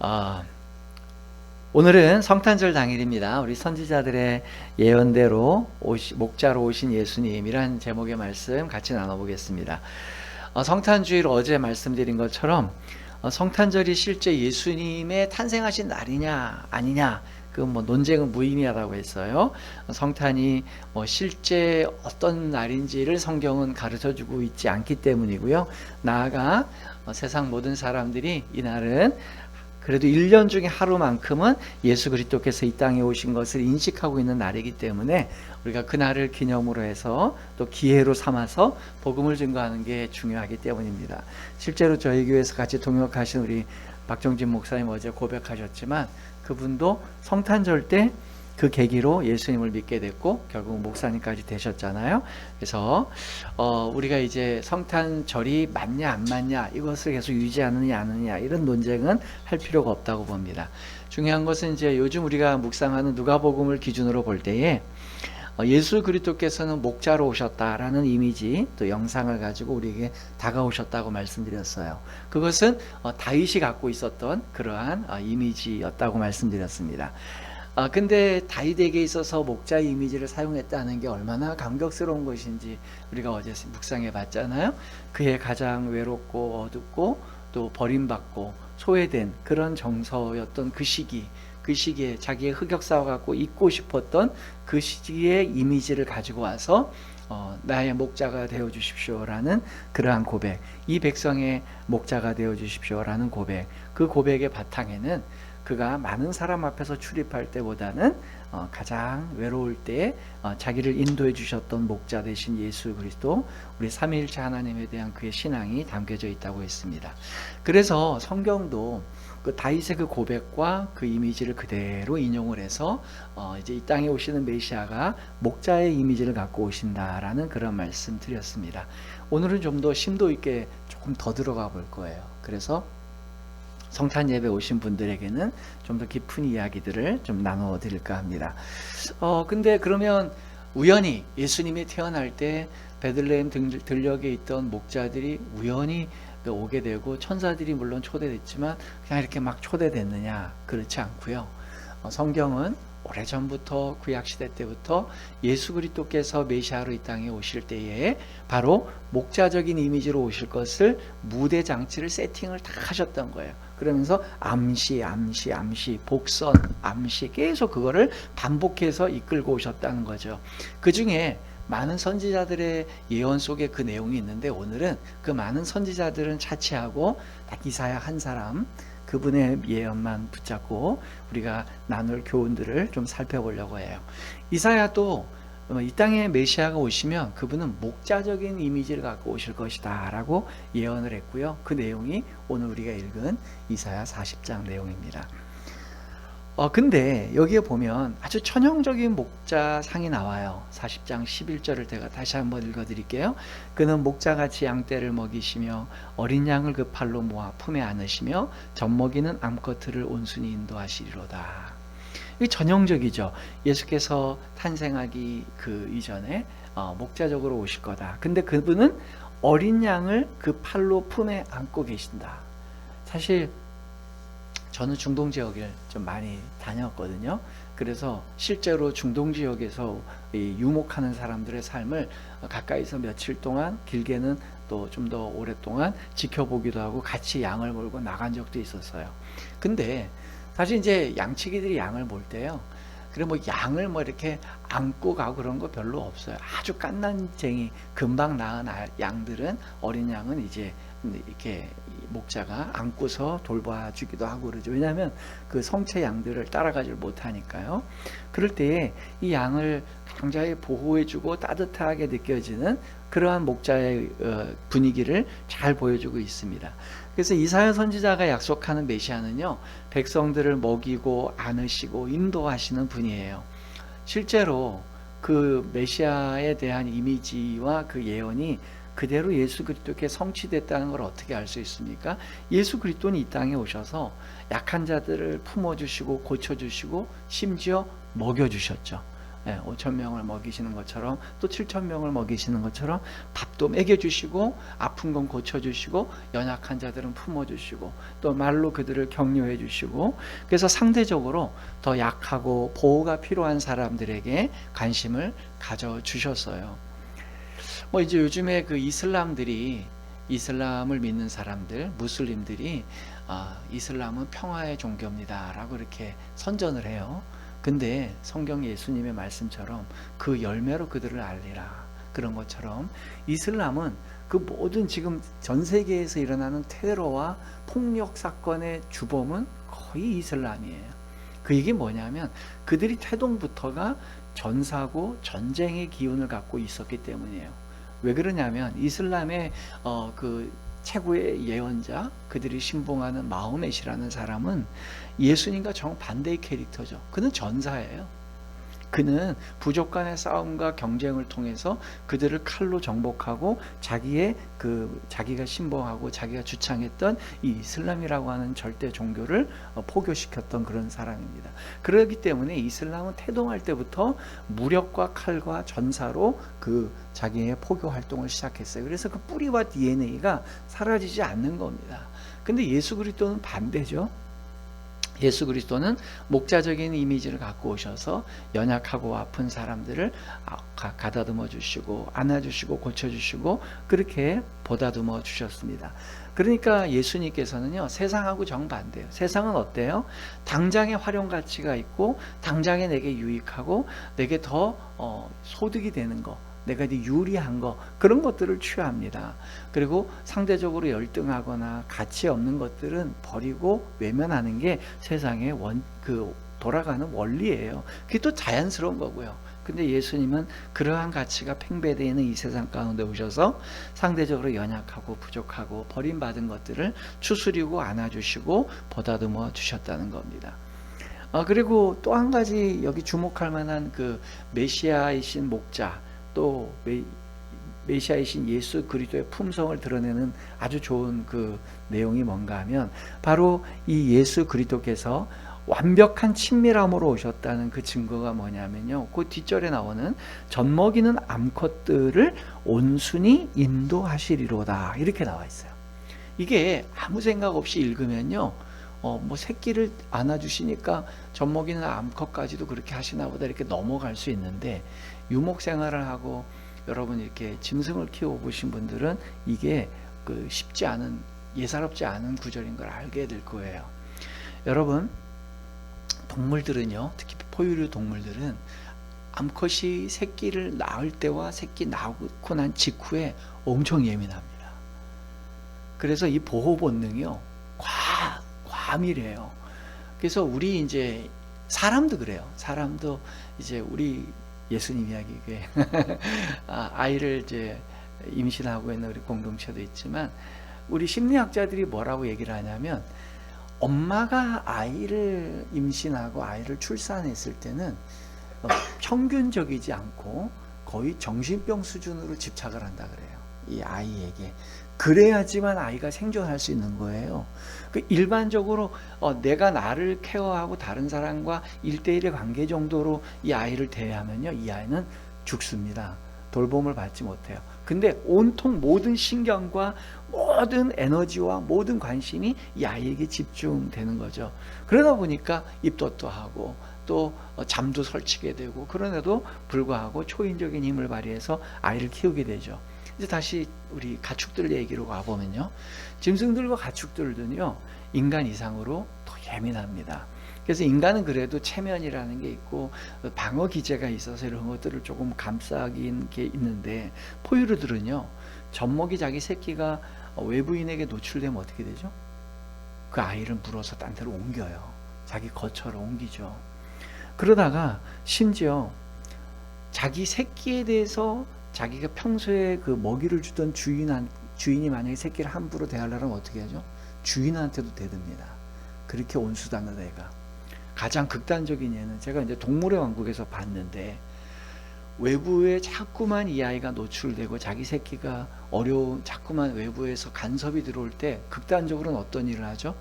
어, 오늘은 성탄절 당일입니다. 우리 선지자들의 예언대로 목자로 오신 예수님이란 제목의 말씀 같이 나눠보겠습니다. 성탄주일 어제 말씀드린 것처럼 성탄절이 실제 예수님의 탄생하신 날이냐 아니냐, 그 논쟁은 무의미하다고 했어요. 성탄이 실제 어떤 날인지를 성경은 가르쳐주고 있지 않기 때문이고요. 나아가 세상 모든 사람들이 이 날은 그래도 1년 중에 하루만큼은 예수 그리스도께서 이 땅에 오신 것을 인식하고 있는 날이기 때문에 우리가 그날을 기념으로 해서 또 기회로 삼아서 복음을 증거하는 게 중요하기 때문입니다. 실제로 저희 교회에서 같이 동역하신 우리 박정진 목사님 어제 고백하셨지만, 그분도 성탄절 때 그 계기로 예수님을 믿게 됐고 결국 목사님까지 되셨잖아요. 그래서 우리가 이제 성탄절이 맞냐 안 맞냐, 이것을 계속 유지하느냐 안 하느냐, 이런 논쟁은 할 필요가 없다고 봅니다. 중요한 것은 이제 요즘 우리가 묵상하는 누가복음을 기준으로 볼 때에 예수 그리스도께서는 목자로 오셨다라는 이미지, 또 영상을 가지고 우리에게 다가오셨다고 말씀드렸어요. 그것은 다윗이 갖고 있었던 그러한 이미지였다고 말씀드렸습니다. 근데 다윗에게 있어서 목자 이미지를 사용했다는 게 얼마나 감격스러운 것인지 우리가 어제 묵상해 봤잖아요. 그의 가장 외롭고 어둡고 또 버림받고 소외된 그런 정서였던 그 시기에 자기의 흑역사와 갖고 잊고 싶었던 그 시기의 이미지를 가지고 와서 나의 목자가 되어 주십시오라는 그러한 고백, 이 백성의 목자가 되어 주십시오라는 고백, 그 고백의 바탕에는 그가 많은 사람 앞에서 출입할 때보다는 가장 외로울 때 자기를 인도해 주셨던 목자 되신 예수 그리스도, 우리 삼위일체 하나님에 대한 그의 신앙이 담겨져 있다고 했습니다. 그래서 성경도 그 다윗의 그 고백과 그 이미지를 그대로 인용을 해서 이제 이 땅에 오시는 메시아가 목자의 이미지를 갖고 오신다라는 그런 말씀 드렸습니다. 오늘은 좀 더 심도 있게 조금 더 들어가 볼 거예요. 그래서 성탄 예배 오신 분들에게는 좀 더 깊은 이야기들을 좀 나눠 드릴까 합니다. 근데 그러면 우연히 예수님이 태어날 때 베들레헴 들녘에 있던 목자들이 우연히 오게 되고, 천사들이 물론 초대됐지만 그냥 이렇게 막 초대됐느냐? 그렇지 않고요. 성경은 오래전부터 구약시대 때부터 예수 그리스도께서 메시아로 이 땅에 오실 때에 바로 목자적인 이미지로 오실 것을 무대 장치를 세팅을 다 하셨던 거예요. 그러면서 암시, 복선, 암시, 계속 그거를 반복해서 이끌고 오셨다는 거죠. 그 중에 많은 선지자들의 예언 속에 그 내용이 있는데, 오늘은 그 많은 선지자들은 차치하고 딱 이사야 한 사람, 그분의 예언만 붙잡고 우리가 나눌 교훈들을 좀 살펴보려고 해요. 이사야도 이 땅에 메시아가 오시면 그분은 목자적인 이미지를 갖고 오실 것이다 라고 예언을 했고요. 그 내용이 오늘 우리가 읽은 이사야 40장 내용입니다. 근데 여기에 보면 아주 천형적인 목자상이 나와요. 40장 11절을 제가 다시 한번 읽어드릴게요. 그는 목자같이 양떼를 먹이시며 어린 양을 그 팔로 모아 품에 안으시며 젖먹이는 암컷들을 온순히 인도하시리로다. 이게 전형적이죠. 예수께서 탄생하기 그 이전에 목자적으로 오실 거다. 근데 그분은 어린 양을 그 팔로 품에 안고 계신다. 사실 저는 중동 지역을 좀 많이 다녔거든요. 그래서 실제로 중동 지역에서 유목하는 사람들의 삶을 가까이서 며칠 동안, 길게는 또 좀 더 오랫동안 지켜보기도 하고 같이 양을 몰고 나간 적도 있었어요. 근데 사실 이제 양치기들이 양을 몰 때요, 그래 양을 이렇게 안고 가고 그런 거 별로 없어요. 아주 갓난쟁이 금방 낳은 양들은, 어린 양은 이제 이렇게 목자가 안고서 돌봐주기도 하고 그러죠. 왜냐하면 그 성체 양들을 따라가질 못하니까요. 그럴 때에 이 양을 굉장히 보호해주고 따뜻하게 느껴지는 그러한 목자의 분위기를 잘 보여주고 있습니다. 그래서 이사야 선지자가 약속하는 메시아는요, 백성들을 먹이고 안으시고 인도하시는 분이에요. 실제로 그 메시아에 대한 이미지와 그 예언이 그대로 예수 그리스도께 성취됐다는 걸 어떻게 알 수 있습니까? 예수 그리스도는 이 땅에 오셔서 약한 자들을 품어주시고 고쳐주시고 심지어 먹여주셨죠. 5천 명을 먹이시는 것처럼 또 7천 명을 먹이시는 것처럼 밥도 먹여주시고 아픈 건 고쳐주시고 연약한 자들은 품어주시고 또 말로 그들을 격려해 주시고 그래서 상대적으로 더 약하고 보호가 필요한 사람들에게 관심을 가져주셨어요. 뭐 이제 요즘에 그 이슬람을 믿는 사람들, 무슬림들이 이슬람은 평화의 종교입니다 라고 이렇게 선전을 해요. 근데 성경 예수님의 말씀처럼 그 열매로 그들을 알리라 그런 것처럼 이슬람은 그 모든 지금 전 세계에서 일어나는 테러와 폭력 사건의 주범은 거의 이슬람이에요. 그 얘기 뭐냐면 그들이 태동부터가 전사고 전쟁의 기운을 갖고 있었기 때문이에요. 왜 그러냐면 이슬람의 그 최고의 예언자, 그들이 신봉하는 마호멧이라는 사람은 예수님과 정반대의 캐릭터죠. 그는 전사예요. 그는 부족 간의 싸움과 경쟁을 통해서 그들을 칼로 정복하고 자기가 신봉하고 자기가 주창했던 이 이슬람이라고 하는 절대 종교를 포교시켰던 그런 사람입니다. 그렇기 때문에 이슬람은 태동할 때부터 무력과 칼과 전사로 그 자기의 포교 활동을 시작했어요. 그래서 그 뿌리와 DNA가 사라지지 않는 겁니다. 근데 예수 그리스도는 반대죠. 예수 그리스도는 목자적인 이미지를 갖고 오셔서 연약하고 아픈 사람들을 가다듬어 주시고 안아주시고 고쳐주시고 그렇게 보다듬어 주셨습니다. 그러니까 예수님께서는요 세상하고 정반대예요. 세상은 어때요? 당장의 활용 가치가 있고 당장에 내게 유익하고 내게 더 소득이 되는 거, 내가 이제 유리한 거 그런 것들을 취합니다. 그리고 상대적으로 열등하거나 가치 없는 것들은 버리고 외면하는 게 세상의 돌아가는 원리예요. 그게 또 자연스러운 거고요. 근데 예수님은 그러한 가치가 팽배되어 있는 이 세상 가운데 오셔서 상대적으로 연약하고 부족하고 버림받은 것들을 추스리고 안아주시고 보다듬어 주셨다는 겁니다. 그리고 또 한 가지 여기 주목할 만한 그 메시아이신 목자 또 메시아이신 예수 그리스도의 품성을 드러내는 아주 좋은 그 내용이 뭔가 하면 바로 이 예수 그리스도께서 완벽한 친밀함으로 오셨다는 그 증거가 뭐냐면요. 그 뒷절에 나오는 젖먹이는 암컷들을 온순히 인도하시리로다 이렇게 나와 있어요. 이게 아무 생각 없이 읽으면요. 뭐 새끼를 안아주시니까 젖먹이는 암컷까지도 그렇게 하시나 보다 이렇게 넘어갈 수 있는데 유목 생활을 하고 여러분 이렇게 짐승을 키워보신 분들은 이게 쉽지 않은 예사롭지 않은 구절인 걸 알게 될 거예요. 여러분 동물들은요 특히 포유류 동물들은 암컷이 새끼를 낳을 때와 새끼 낳고 난 직후에 엄청 예민합니다. 그래서 이 보호 본능이요 과밀해요. 그래서 우리 이제 사람도 그래요. 사람도 이제 우리 예수님 이야기에 아이를 이제 임신하고 있는 우리 공동체도 있지만 우리 심리학자들이 뭐라고 얘기를 하냐면 엄마가 아이를 임신하고 아이를 출산했을 때는 평균적이지 않고 거의 정신병 수준으로 집착을 한다 그래요. 이 아이에게. 그래야지만 아이가 생존할 수 있는 거예요. 일반적으로 내가 나를 케어하고 다른 사람과 1대1의 관계 정도로 이 아이를 대하면요 이 아이는 죽습니다. 돌봄을 받지 못해요. 근데 온통 모든 신경과 모든 에너지와 모든 관심이 이 아이에게 집중되는 거죠. 그러다 보니까 입덧도 하고 또 잠도 설치게 되고 그런데도 불구하고 초인적인 힘을 발휘해서 아이를 키우게 되죠. 이제 다시 우리 가축들 얘기로 가보면요. 짐승들과 가축들은요, 인간 이상으로 더 예민합니다. 그래서 인간은 그래도 체면이라는 게 있고 방어 기제가 있어서 이런 것들을 조금 감싸긴 게 있는데 포유류들은요, 젖먹이 자기 새끼가 외부인에게 노출되면 어떻게 되죠? 그 아이를 물어서 딴 데로 옮겨요. 자기 거처로 옮기죠. 그러다가 심지어 자기 새끼에 대해서 자기가 평소에 그 먹이를 주던 주인이 만약에 새끼를 함부로 대하려면 어떻게 하죠? 주인한테도 대듭니다. 그렇게 온수다는 애가. 가장 극단적인 예는 제가 이제 동물의 왕국에서 봤는데 외부에 자꾸만 이 아이가 노출되고 자기 새끼가 자꾸만 외부에서 간섭이 들어올 때 극단적으로는 어떤 일을 하죠?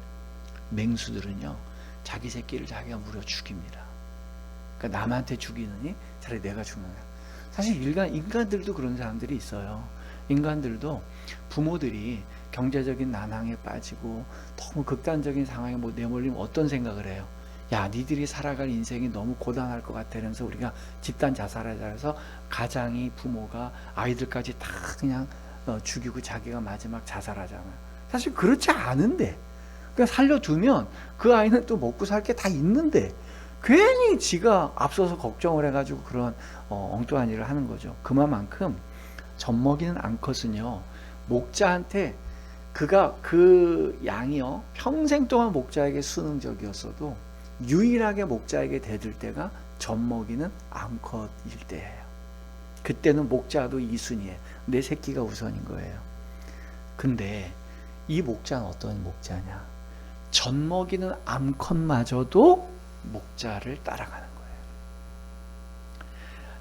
맹수들은요. 자기 새끼를 자기가 물어 죽입니다. 그러니까 남한테 죽이느니 차라리 내가 죽는 거야. 사실 인간들도 그런 사람들이 있어요. 인간들도 부모들이 경제적인 난항에 빠지고 너무 극단적인 상황에 내몰리면 어떤 생각을 해요? 야, 니들이 살아갈 인생이 너무 고단할 것 같아. 이러면서 우리가 집단 자살하자 해서 가장이, 부모가 아이들까지 다 그냥 죽이고 자기가 마지막 자살하잖아요. 사실 그렇지 않은데, 그냥 살려두면 그 아이는 또 먹고 살 게 다 있는데 괜히 지가 앞서서 걱정을 해가지고 그런 엉뚱한 일을 하는 거죠. 그만큼 젖먹이는 암컷은요, 목자한테 그가 그 양이요 평생 동안 목자에게 순응적이었어도 유일하게 목자에게 대들 때가 젖먹이는 암컷일 때예요. 그때는 목자도 2순위에 내 새끼가 우선인 거예요. 근데 이 목자는 어떤 목자냐? 젖먹이는 암컷마저도 목자를 따라가는 거예요.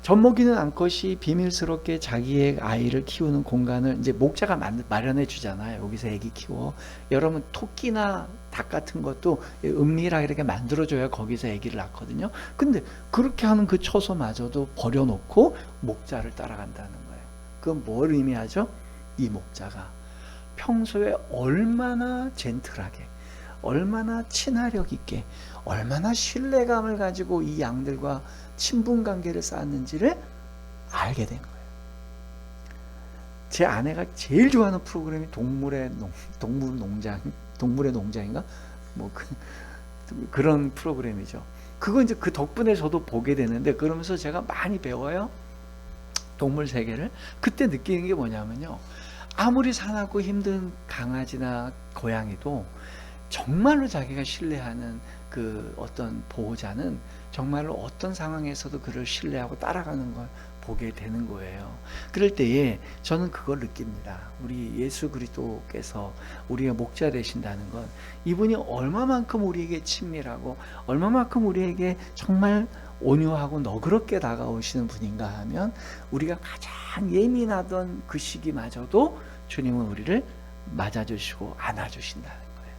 젖먹이는 암컷이 비밀스럽게 자기의 아이를 키우는 공간을 이제 목자가 마련해 주잖아요. 여기서 애기 키워. 여러분 토끼나 닭 같은 것도 은밀하게 이렇게 만들어줘야 거기서 애기를 낳거든요. 근데 그렇게 하는 그 처소마저도 버려놓고 목자를 따라간다는 거예요. 그건 뭘 의미하죠? 이 목자가 평소에 얼마나 젠틀하게, 얼마나 친화력 있게, 얼마나 신뢰감을 가지고 이 양들과 친분관계를 쌓았는지를 알게 된 거예요. 제 아내가 제일 좋아하는 프로그램이 동물의 농장인가? 그런 프로그램이죠. 그거 이제 그 덕분에 저도 보게 되는데, 그러면서 제가 많이 배워요. 동물 세계를. 그때 느끼는 게 뭐냐면요. 아무리 사납고 힘든 강아지나 고양이도 정말로 자기가 신뢰하는 그 어떤 보호자는 정말로 어떤 상황에서도 그를 신뢰하고 따라가는 걸 보게 되는 거예요. 그럴 때에 저는 그걸 느낍니다. 우리 예수 그리스도께서 우리의 목자 되신다는 건 이분이 얼마만큼 우리에게 친밀하고 얼마만큼 우리에게 정말 온유하고 너그럽게 다가오시는 분인가 하면, 우리가 가장 예민하던 그 시기마저도 주님은 우리를 맞아주시고 안아주신다는 거예요.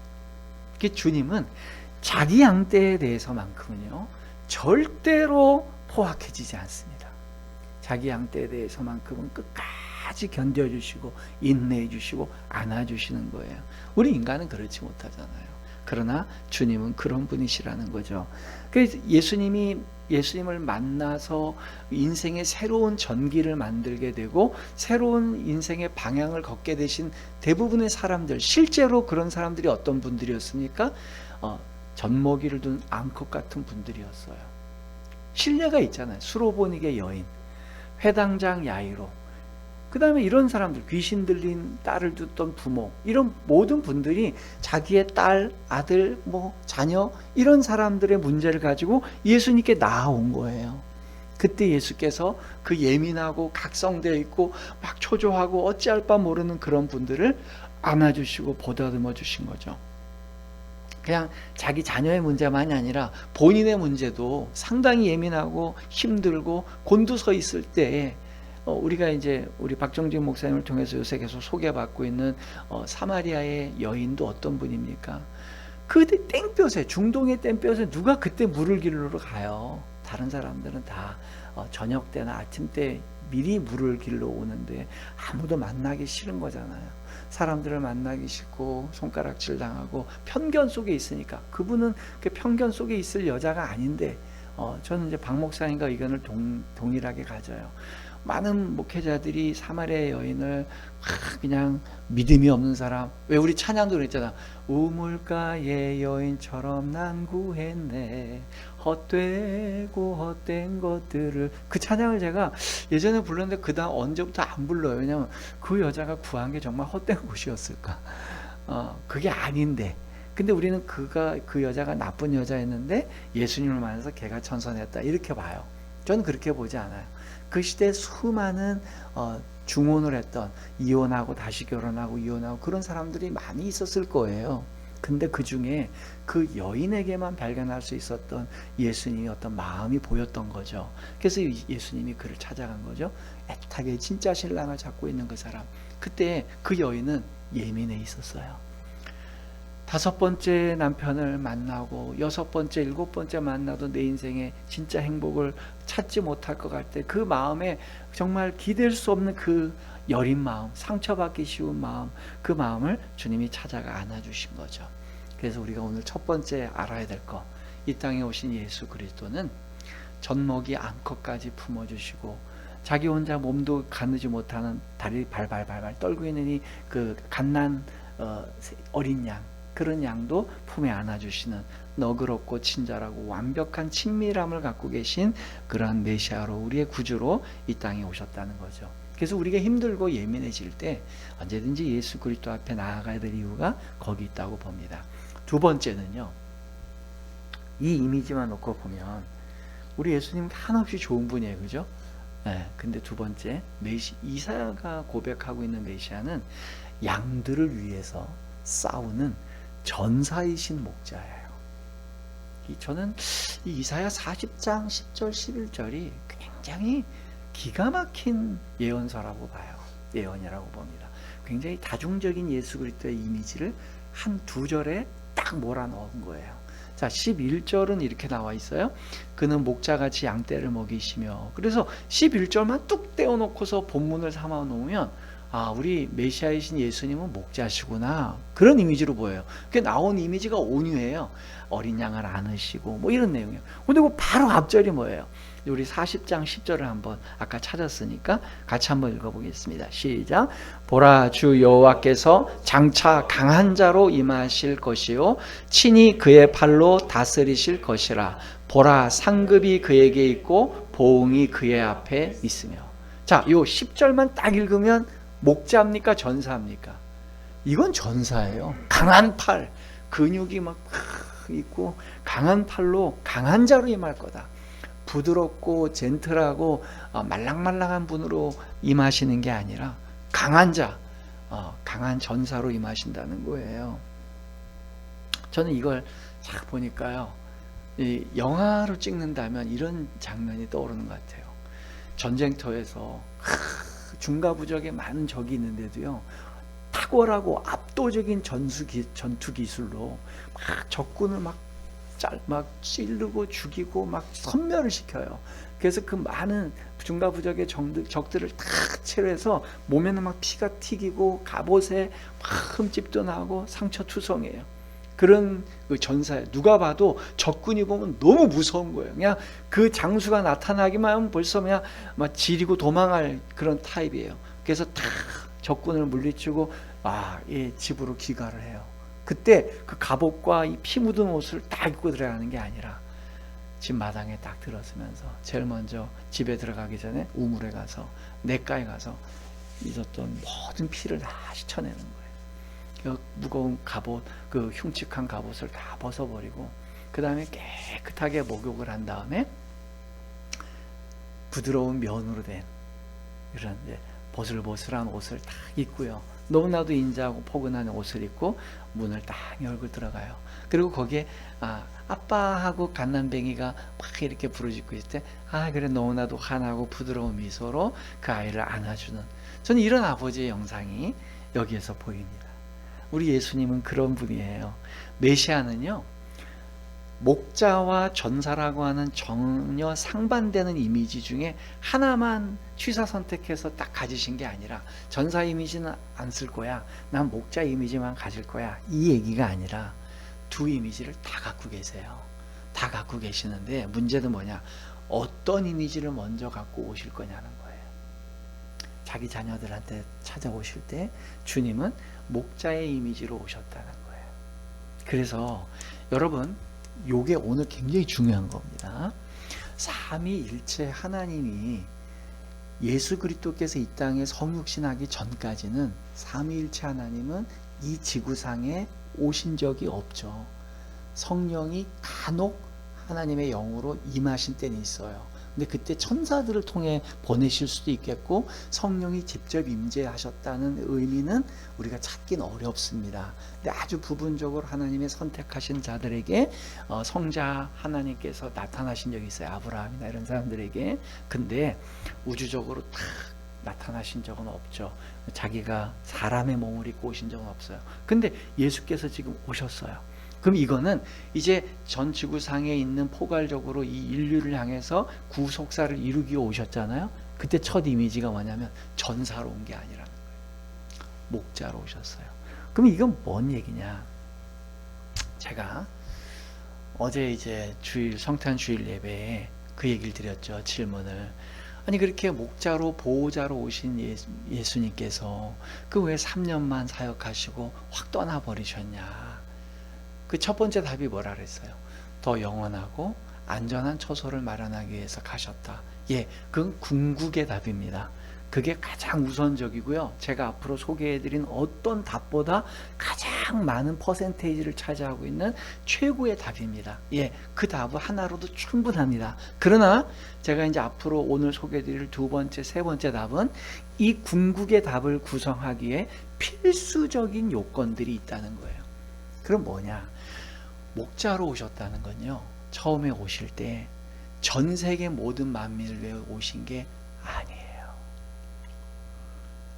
그 주님은 자기 양떼에 대해서만큼은요 절대로 포악해지지 않습니다. 자기 양떼에 대해서만큼은 끝까지 견뎌주시고 인내해주시고 안아주시는 거예요. 우리 인간은 그렇지 못하잖아요. 그러나 주님은 그런 분이시라는 거죠. 그래서 예수님을 만나서 인생의 새로운 전기를 만들게 되고 새로운 인생의 방향을 걷게 되신 대부분의 사람들, 실제로 그런 사람들이 어떤 분들이었습니까? 젖먹이를 둔 암컷 같은 분들이었어요. 신뢰가 있잖아요. 수로보닉의 여인, 회당장 야이로, 그 다음에 이런 사람들, 귀신 들린 딸을 뒀던 부모, 이런 모든 분들이 자기의 딸, 아들, 자녀, 이런 사람들의 문제를 가지고 예수님께 나아온 거예요. 그때 예수께서 그 예민하고 각성되어 있고 막 초조하고 어찌할 바 모르는 그런 분들을 안아주시고 보다듬어 주신 거죠. 그냥 자기 자녀의 문제만이 아니라 본인의 문제도 상당히 예민하고 힘들고 곤두서 있을 때에 우리가 이제 우리 박정진 목사님을 통해서 요새 계속 소개받고 있는 사마리아의 여인도 어떤 분입니까? 그 땡볕에, 중동의 땡볕에 누가 그때 물을 길러 가요? 다른 사람들은 다 저녁 때나 아침 때 미리 물을 길러 오는데 아무도 만나기 싫은 거잖아요. 사람들을 만나기 싫고 손가락질 당하고 편견 속에 있으니까. 그분은 그 편견 속에 있을 여자가 아닌데 저는 이제 박 목사님과 의견을 동일하게 가져요. 많은 목회자들이 사마리아 여인을 그냥 믿음이 없는 사람, 왜 우리 찬양도 그랬잖아. 우물가의 여인처럼 난 구했네, 헛되고 헛된 것들을. 그 찬양을 제가 예전에 불렀는데 그 다음 언제부터 안 불러요. 왜냐면 그 여자가 구한 게 정말 헛된 곳이었을까? 그게 아닌데. 근데 우리는 그 여자가 나쁜 여자였는데 예수님을 만나서 걔가 천선했다, 이렇게 봐요. 저는 그렇게 보지 않아요. 그 시대에 수많은 중혼을 했던, 이혼하고 다시 결혼하고 이혼하고 그런 사람들이 많이 있었을 거예요. 근데 그 중에 그 여인에게만 발견할 수 있었던 예수님의 어떤 마음이 보였던 거죠. 그래서 예수님이 그를 찾아간 거죠. 애틋하게 진짜 신랑을 찾고 있는 그 사람. 그때 그 여인은 예민해 있었어요. 다섯 번째 남편을 만나고 여섯 번째, 일곱 번째 만나도 내 인생에 진짜 행복을 찾지 못할 것 같을 때 그 마음에 정말 기댈 수 없는 그 여린 마음, 상처받기 쉬운 마음, 그 마음을 주님이 찾아가 안아주신 거죠. 그래서 우리가 오늘 첫 번째 알아야 될 거, 이 땅에 오신 예수 그리스도는 젖먹이 암컷까지 품어주시고 자기 혼자 몸도 가누지 못하는 다리 발발발발 떨고 있는 이 그 갓난 어린 양, 그런 양도 품에 안아주시는 너그럽고 친절하고 완벽한 친밀함을 갖고 계신 그러한 메시아로, 우리의 구주로 이 땅에 오셨다는 거죠. 그래서 우리가 힘들고 예민해질 때 언제든지 예수 그리스도 앞에 나아가야 될 이유가 거기 있다고 봅니다. 두 번째는요, 이 이미지만 놓고 보면 우리 예수님 한없이 좋은 분이에요, 그죠? 네, 근데 두 번째, 이사야가 고백하고 있는 메시아는 양들을 위해서 싸우는 전사이신 목자예요. 저는 이 이사야 40장 10절 11절이 굉장히 기가 막힌 예언서라고 봐요. 예언이라고 봅니다. 굉장히 다중적인 예수 그리스도의 이미지를 한 두 절에 딱 몰아넣은 거예요. 자, 11절은 이렇게 나와 있어요. 그는 목자같이 양떼를 먹이시며. 그래서 11절만 뚝 떼어놓고서 본문을 삼아 놓으면 우리 메시아이신 예수님은 목자시구나, 그런 이미지로 보여요. 그게 나온 이미지가 온유해요. 어린 양을 안으시고 뭐 이런 내용이에요. 근데 그 바로 앞절이 뭐예요? 우리 40장 10절을 한번 아까 찾았으니까 같이 한번 읽어보겠습니다. 시작. 보라, 주 여호와께서 장차 강한 자로 임하실 것이요 친히 그의 팔로 다스리실 것이라. 보라, 상급이 그에게 있고 보응이 그의 앞에 있으며. 자, 요 10절만 딱 읽으면 목자입니까 전사입니까? 이건 전사예요. 강한 팔, 근육이 막 있고 강한 팔로 강한 자로 임할 거다. 부드럽고 젠틀하고 말랑말랑한 분으로 임하시는 게 아니라 강한 자, 강한 전사로 임하신다는 거예요. 저는 이걸 딱 보니까요, 이 영화로 찍는다면 이런 장면이 떠오르는 것 같아요. 전쟁터에서 중가부적에 많은 적이 있는데도요, 탁월하고 압도적인 전투 기술로 막 적군을 막 찌르고 죽이고 막 섬멸을 시켜요. 그래서 그 많은 중가부적의 적들을 다 체류해서 몸에는 막 피가 튀기고 갑옷에 막 흠집도 나고 상처투성이에요. 그런 그 전사에 누가 봐도 적군이 보면 너무 무서운 거예요. 그냥 그 장수가 나타나기만 하면 벌써 그냥 막 지리고 도망할 그런 타입이에요. 그래서 다 적군을 물리치고 집으로 귀가를 해요. 그때 그 갑옷과 이 피 묻은 옷을 딱 입고 들어가는 게 아니라 집 마당에 딱 들어서면서 제일 먼저 집에 들어가기 전에 우물에 가서 냇가에 가서 있었던 모든 피를 다 씻어내는 거예요. 그 무거운 갑옷, 그 흉측한 갑옷을 다 벗어버리고 그 다음에 깨끗하게 목욕을 한 다음에 부드러운 면으로 된 이런 보슬보슬한 옷을 딱 입고요. 너무나도 인자하고 포근한 옷을 입고 문을 딱 열고 들어가요. 그리고 거기에 아빠하고 갓난뱅이가 막 이렇게 부르짖고 있을 때 그래, 너무나도 환하고 부드러운 미소로 그 아이를 안아주는, 저는 이런 아버지의 영상이 여기에서 보입니다. 우리 예수님은 그런 분이에요. 메시아는요, 목자와 전사라고 하는 전혀 상반되는 이미지 중에 하나만 취사 선택해서 딱 가지신 게 아니라, 전사 이미지는 안 쓸 거야, 난 목자 이미지만 가질 거야, 이 얘기가 아니라 두 이미지를 다 갖고 계세요. 다 갖고 계시는데 문제는 뭐냐, 어떤 이미지를 먼저 갖고 오실 거냐는 거예요. 자기 자녀들한테 찾아오실 때 주님은 목자의 이미지로 오셨다는 거예요. 그래서 여러분, 요게 오늘 굉장히 중요한 겁니다. 삼위일체 하나님이 예수 그리스도께서 이 땅에 성육신하기 전까지는 삼위일체 하나님은 이 지구상에 오신 적이 없죠. 성령이 간혹 하나님의 영으로 임하신 때는 있어요. 근데 그때 천사들을 통해 보내실 수도 있겠고 성령이 직접 임재하셨다는 의미는 우리가 찾긴 어렵습니다. 근데 아주 부분적으로 하나님의 선택하신 자들에게 성자 하나님께서 나타나신 적이 있어요. 아브라함이나 이런 사람들에게. 근데 우주적으로 딱 나타나신 적은 없죠. 자기가 사람의 몸을 입고 오신 적은 없어요. 근데 예수께서 지금 오셨어요. 그럼 이거는 이제 전 지구상에 있는 포괄적으로 이 인류를 향해서 구속사를 이루기 위해 오셨잖아요. 그때 첫 이미지가 뭐냐면 전사로 온 게 아니라는 거예요. 목자로 오셨어요. 그럼 이건 뭔 얘기냐? 제가 어제 이제 주일 성탄 주일 예배에 그 얘기를 드렸죠. 질문을. 아니 그렇게 목자로 보호자로 오신 예수님께서 그 왜 3년만 사역하시고 확 떠나버리셨냐? 그 첫 번째 답이 뭐라 그랬어요? 더 영원하고 안전한 처소를 마련하기 위해서 가셨다. 예, 그건 궁극의 답입니다. 그게 가장 우선적이고요. 제가 앞으로 소개해드린 어떤 답보다 가장 많은 퍼센테이지를 차지하고 있는 최고의 답입니다. 예, 그 답 하나로도 충분합니다. 그러나 제가 이제 앞으로 오늘 소개해드릴 두 번째, 세 번째 답은 이 궁극의 답을 구성하기에 필수적인 요건들이 있다는 거예요. 그럼 뭐냐? 목자로 오셨다는 건요, 처음에 오실 때 전 세계 모든 만민을 위해 오신 게 아니에요.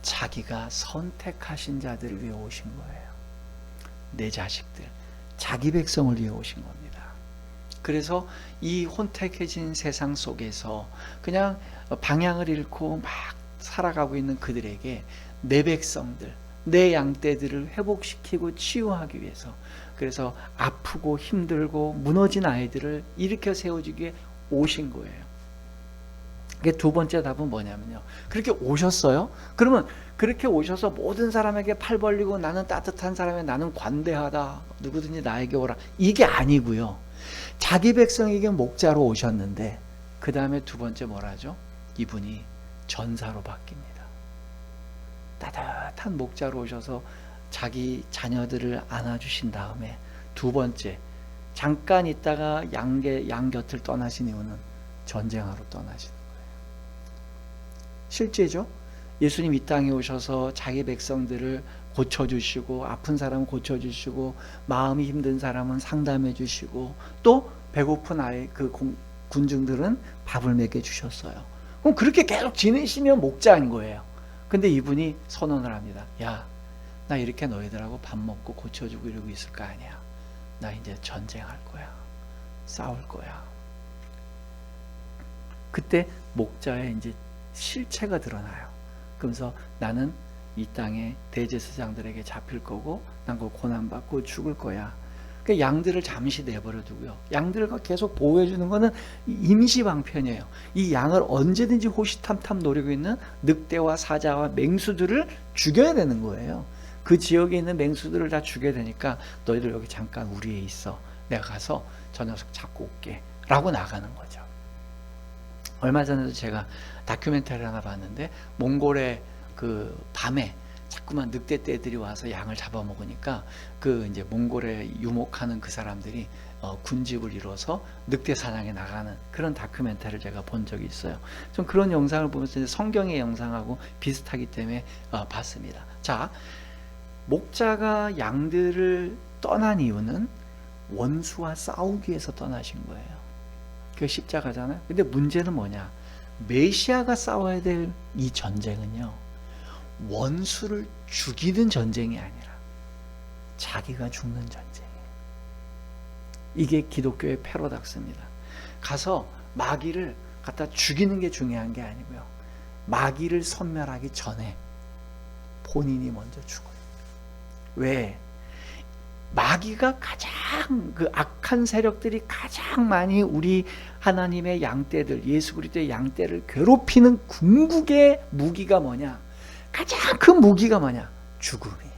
자기가 선택하신 자들을 위해 오신 거예요. 내 자식들, 자기 백성을 위해 오신 겁니다. 그래서 이 혼택해진 세상 속에서 그냥 방향을 잃고 막 살아가고 있는 그들에게 내 백성들, 내 양떼들을 회복시키고 치유하기 위해서, 그래서 아프고 힘들고 무너진 아이들을 일으켜 세워주기 위해 오신 거예요. 그게 두 번째 답은 뭐냐면요, 그렇게 오셨어요? 그러면 그렇게 오셔서 모든 사람에게 팔 벌리고 나는 따뜻한 사람에 나는 관대하다, 누구든지 나에게 오라, 이게 아니고요. 자기 백성에게 목자로 오셨는데 그 다음에 두 번째 뭐라죠? 이분이 전사로 바뀝니다. 따뜻한 목자로 오셔서 자기 자녀들을 안아주신 다음에 두 번째, 잠깐 있다가 양 곁을 떠나신 이유는 전쟁하러 떠나시는 거예요. 실제죠. 예수님 이 땅에 오셔서 자기 백성들을 고쳐주시고, 아픈 사람은 고쳐주시고, 마음이 힘든 사람은 상담해 주시고, 또 배고픈 군중들은 밥을 먹여주셨어요. 그럼 그렇게 계속 지내시면 목자인 거예요. 근데 이분이 선언을 합니다. 야, 나 이렇게 너희들하고 밥 먹고 고쳐주고 이러고 있을 거 아니야. 나 이제 전쟁할 거야. 싸울 거야. 그때 목자의 이제 실체가 드러나요. 그러면서 나는 이 땅에 대제사장들에게 잡힐 거고, 난 그 고난받고 죽을 거야. 그러니까 양들을 잠시 내버려 두고요. 양들을 계속 보호해 주는 거는 임시 방편이에요. 이 양을 언제든지 호시탐탐 노리고 있는 늑대와 사자와 맹수들을 죽여야 되는 거예요. 그 지역에 있는 맹수들을 다 죽여야 되니까 너희들 여기 잠깐 우리에 있어. 내가 가서 저 녀석 잡고 올게. 라고 나가는 거죠. 얼마 전에도 제가 다큐멘터리 하나 봤는데, 몽골의 그 밤에 자꾸만 늑대떼들이 와서 양을 잡아먹으니까 그 이제 몽골에 유목하는 그 사람들이 군집을 이뤄서 늑대 사냥에 나가는 그런 다큐멘터리를 제가 본 적이 있어요. 좀 그런 영상을 보면서 성경의 영상하고 비슷하기 때문에 봤습니다. 자, 목자가 양들을 떠난 이유는 원수와 싸우기 위해서 떠나신 거예요. 그게 십자가잖아요. 근데 문제는 뭐냐? 메시아가 싸워야 될 이 전쟁은요, 원수를 죽이는 전쟁이 아니라 자기가 죽는 전쟁이에요. 이게 기독교의 패러독스입니다. 가서 마귀를 갖다 죽이는 게 중요한 게 아니고요, 마귀를 섬멸하기 전에 본인이 먼저 죽어요. 왜? 마귀가 가장, 그 악한 세력들이 가장 많이 우리 하나님의 양떼들, 예수 그리스도의 양떼를 괴롭히는 궁극의 무기가 뭐냐? 가장 큰 무기가 뭐냐? 죽음이에요.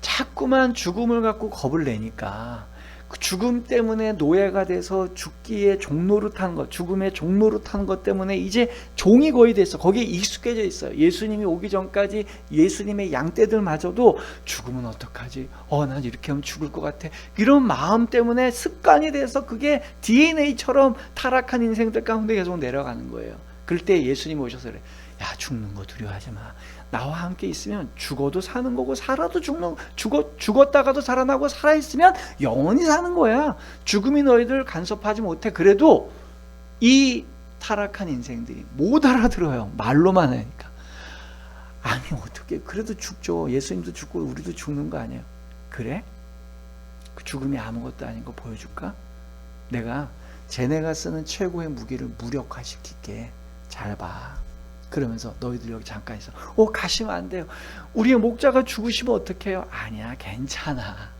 자꾸만 죽음을 갖고 겁을 내니까 그 죽음 때문에 노예가 돼서 죽기에 종노릇한 것, 죽음의 종노릇한 것 때문에 이제 종이 거의 됐어. 거기에 익숙해져 있어요. 예수님이 오기 전까지 예수님의 양떼들마저도 죽으면 어떡하지? 난 이렇게 하면 죽을 것 같아. 이런 마음 때문에 습관이 돼서 그게 DNA처럼 타락한 인생들 가운데 계속 내려가는 거예요. 그럴 때 예수님이 오셔서 그래. 야, 죽는 거 두려워하지 마. 나와 함께 있으면 죽어도 사는 거고, 살아도 죽었다가도 살아나고, 살아있으면 영원히 사는 거야. 죽음이 너희들 간섭하지 못해. 그래도 이 타락한 인생들이 못 알아들어요. 말로만 하니까. 아니 어떻게 그래도 죽죠. 예수님도 죽고 우리도 죽는 거 아니에요. 그래? 그 죽음이 아무것도 아닌 거 보여줄까? 내가 쟤네가 쓰는 최고의 무기를 무력화시킬게. 잘 봐. 그러면서 너희들 여기 잠깐 있어. 가시면 안 돼요. 우리의 목자가 죽으시면 어떡해요? 아니야, 괜찮아.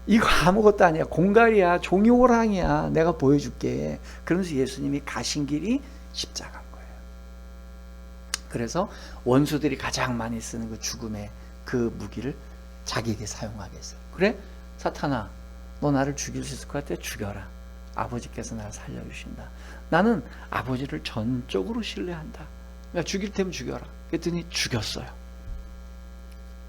이거 아무것도 아니야. 공갈이야. 종이호랑이야. 내가 보여줄게. 그러면서 예수님이 가신 길이 십자가인 거예요. 그래서 원수들이 가장 많이 쓰는 그 죽음의 그 무기를 자기에게 사용하게 했어요. 그래? 사탄아, 너 나를 죽일 수 있을 것 같아? 죽여라. 아버지께서 나를 살려주신다. 나는 아버지를 전적으로 신뢰한다. 그러니까 죽일 테면 죽여라. 그랬더니 죽였어요.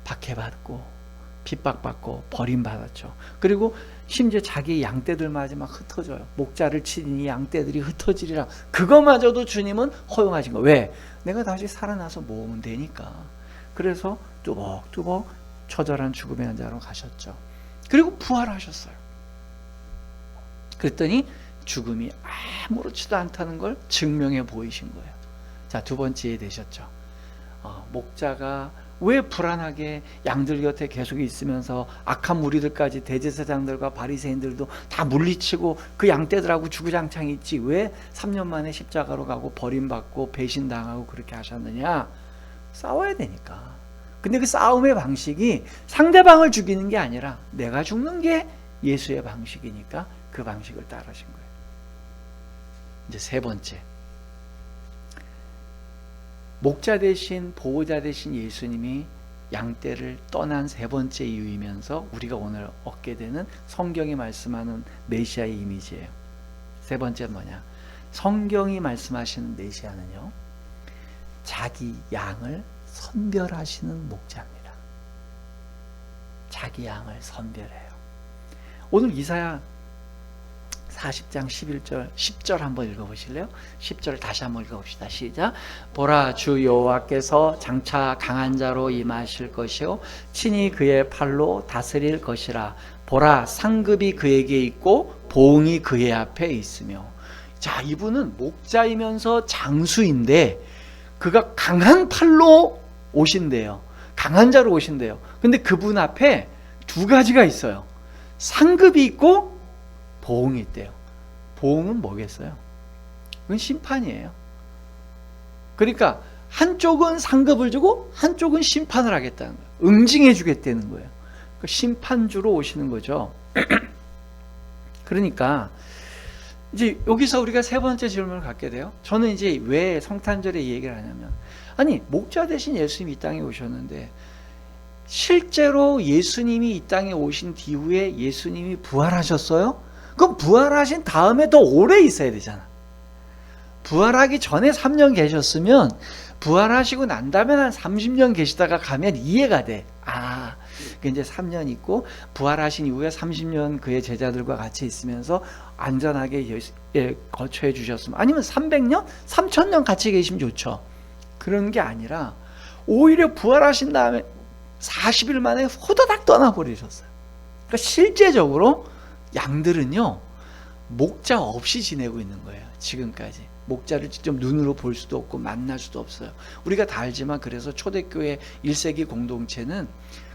박해받고 핍박받고 버림받았죠. 그리고 심지어 자기 양떼들마저 막 흩어져요. 목자를 치니 양떼들이 흩어지리라. 그거마저도 주님은 허용하신 거예요. 왜? 내가 다시 살아나서 모으면 되니까. 그래서 뚜벅뚜벅 처절한 죽음의 한자로 가셨죠. 그리고 부활하셨어요. 그랬더니 죽음이 아무렇지도 않다는 걸 증명해 보이신 거예요. 자, 두 번째 이해되셨죠? 목자가 왜 불안하게 양들 곁에 계속 있으면서 악한 무리들까지 대제사장들과 바리새인들도 다 물리치고 그 양떼들하고 주구장창 있지 왜 3년 만에 십자가로 가고 버림받고 배신당하고 그렇게 하셨느냐? 싸워야 되니까. 근데 그 싸움의 방식이 상대방을 죽이는 게 아니라 내가 죽는 게 예수의 방식이니까 그 방식을 따르신 거예요. 이제 세 번째, 목자 대신 보호자 대신 예수님이 양떼를 떠난 세 번째 이유이면서 우리가 오늘 얻게 되는 성경이 말씀하는 메시아의 이미지예요. 세 번째는 뭐냐? 성경이 말씀하시는 메시아는요, 자기 양을 선별하시는 목자입니다. 자기 양을 선별해요. 오늘 이사야 40장 10절 한번 읽어보실래요? 10절 다시 한번 읽어봅시다. 시작. 보라, 주 여호와께서 장차 강한 자로 임하실 것이요 친히 그의 팔로 다스릴 것이라. 보라, 상급이 그에게 있고 보응이 그의 앞에 있으며. 자, 이분은 목자이면서 장수인데 그가 강한 팔로 오신대요. 강한 자로 오신대요. 근데 그분 앞에 두 가지가 있어요. 상급이 있고 보응이 있대요. 보응은 뭐겠어요? 그건 심판이에요. 그러니까 한쪽은 상급을 주고 한쪽은 심판을 하겠다는 거예요. 응징해 주겠다는 거예요. 그러니까 심판주로 오시는 거죠. 그러니까 이제 여기서 우리가 세 번째 질문을 갖게 돼요. 저는 이제 왜 성탄절에 이 얘기를 하냐면, 아니 목자 대신 예수님이 이 땅에 오셨는데 실제로 예수님이 이 땅에 오신 뒤후에 예수님이 부활하셨어요? 그럼 부활하신 다음에 더 오래 있어야 되잖아. 부활하기 전에 3년 계셨으면 부활하시고 난 다음에 한 30년 계시다가 가면 이해가 돼. 이제 3년 있고 부활하신 이후에 30년 그의 제자들과 같이 있으면서 안전하게 거처해 주셨으면, 아니면 300년? 3000년 같이 계시면 좋죠. 그런 게 아니라 오히려 부활하신 다음에 40일 만에 호다닥 떠나버리셨어요. 그러니까 실제적으로 양들은요, 목자 없이 지내고 있는 거예요. 지금까지. 목자를 직접 눈으로 볼 수도 없고 만날 수도 없어요. 우리가 다 알지만 그래서 초대교회 1세기 공동체는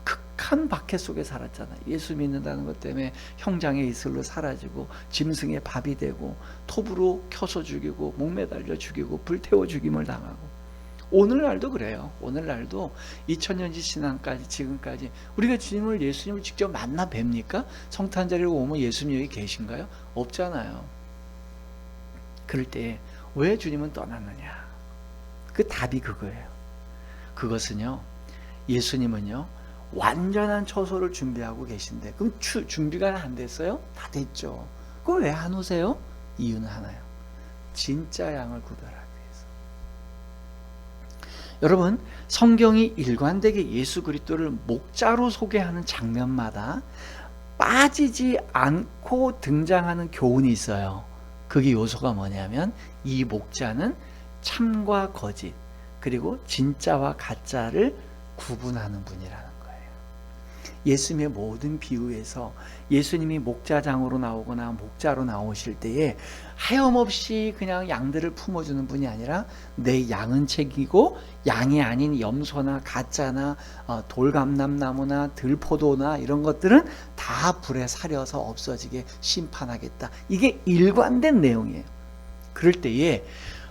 극한 박해 속에 살았잖아요. 예수 믿는다는 것 때문에 형장의 이슬로 사라지고 짐승의 밥이 되고 톱으로 켜서 죽이고 목매달려 죽이고 불태워 죽임을 당하고, 오늘날도 그래요. 오늘날도 2000년지 지난까지 지금까지 우리가 주님을, 예수님을 직접 만나 뵙니까? 성탄절에 오면 예수님 여기 계신가요? 없잖아요. 그럴 때 왜 주님은 떠났느냐? 그 답이 그거예요. 그것은요, 예수님은요 완전한 처소를 준비하고 계신데, 그럼 준비가 안 됐어요? 다 됐죠. 그걸 왜 안 오세요? 이유는 하나요. 진짜 양을 구별하기 위해서. 여러분, 성경이 일관되게 예수 그리스도를 목자로 소개하는 장면마다 빠지지 않고 등장하는 교훈이 있어요. 그게 요소가 뭐냐면, 이 목자는 참과 거짓, 그리고 진짜와 가짜를 구분하는 분이라는 거예요. 예수님의 모든 비유에서 예수님이 목자장으로 나오거나 목자로 나오실 때에 하염없이 그냥 양들을 품어주는 분이 아니라 내 양은 책이고 양이 아닌 염소나 가짜나 돌감람나무나 들포도나 이런 것들은 다 불에 사려서 없어지게 심판하겠다. 이게 일관된 내용이에요. 그럴 때에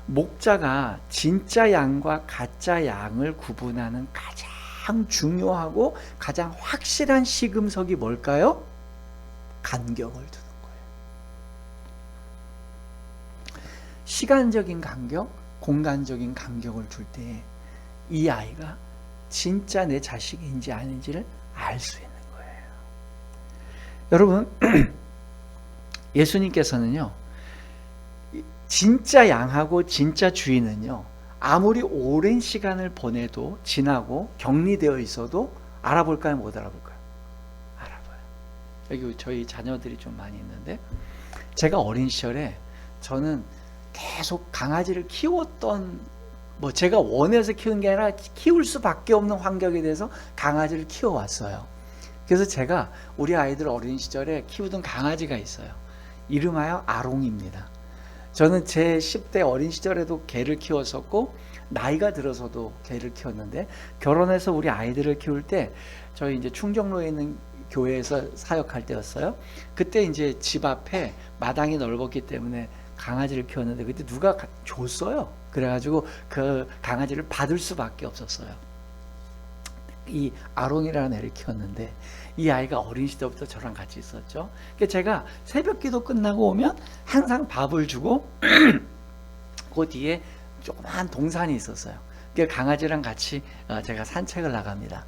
목자가 진짜 양과 가짜 양을 구분하는 가장 중요하고 가장 확실한 시금석이 뭘까요? 간격을 두는 거예요. 시간적인 간격, 공간적인 간격을 둘 때 이 아이가 진짜 내 자식인지 아닌지를 알 수 있는 거예요. 여러분, 예수님께서는요, 진짜 양하고 진짜 주인은요, 아무리 오랜 시간을 보내도 지나고 격리되어 있어도 알아볼까요? 못 알아볼까요? 알아봐요. 여기 저희 자녀들이 좀 많이 있는데, 제가 어린 시절에 저는 계속 강아지를 키웠던, 제가 원해서 키운 게 아니라 키울 수밖에 없는 환경에 대해서 강아지를 키워왔어요. 그래서 제가 우리 아이들 어린 시절에 키우던 강아지가 있어요. 이름하여 아롱입니다. 저는 제 10대 어린 시절에도 개를 키웠었고 나이가 들어서도 개를 키웠는데, 결혼해서 우리 아이들을 키울 때 저희 이제 충정로에 있는 교회에서 사역할 때였어요. 그때 이제 집 앞에 마당이 넓었기 때문에 강아지를 키웠는데 그때 누가 줬어요. 그래가지고 그 강아지를 받을 수밖에 없었어요. 이 아롱이라는 애를 키웠는데 이 아이가 어린 시절부터 저랑 같이 있었죠. 그러니까 제가 새벽 기도 끝나고 오면 항상 밥을 주고 그 뒤에 조그만 동산이 있었어요. 그러니까 강아지랑 같이 제가 산책을 나갑니다.